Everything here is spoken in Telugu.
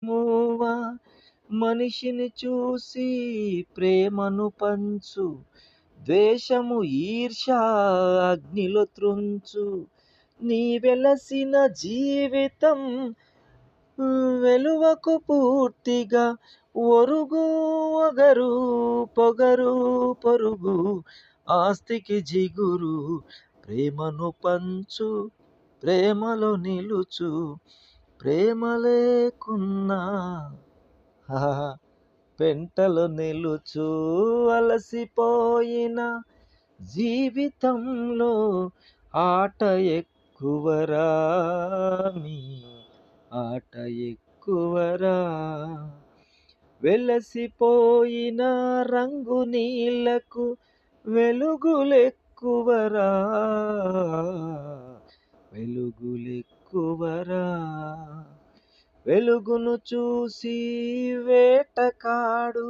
మూవా మనిషిని చూసి ప్రేమను పంచు, ద్వేషము ఈర్ష్య అగ్నిలో త్రుంచు. నీ వెలసిన జీవితం వెలువకు పూర్తిగా, ఒరుగు ఒగరు పొగరు పొరుగు ఆస్తికి జిగురు. ప్రేమను పంచు, ప్రేమలో నిలుచు, ప్రేమ లేకున్నా పెంటలో నిలుచు. అలసిపోయిన జీవితంలో ఆట ఎక్కువరా, మీ ఆట ఎక్కువరా. వెలసిపోయిన రంగు నీళ్లకు వెలుగులెక్కువరా, వెలుగులెక్కువరా. వెలుగును చూసి వేటకాడు,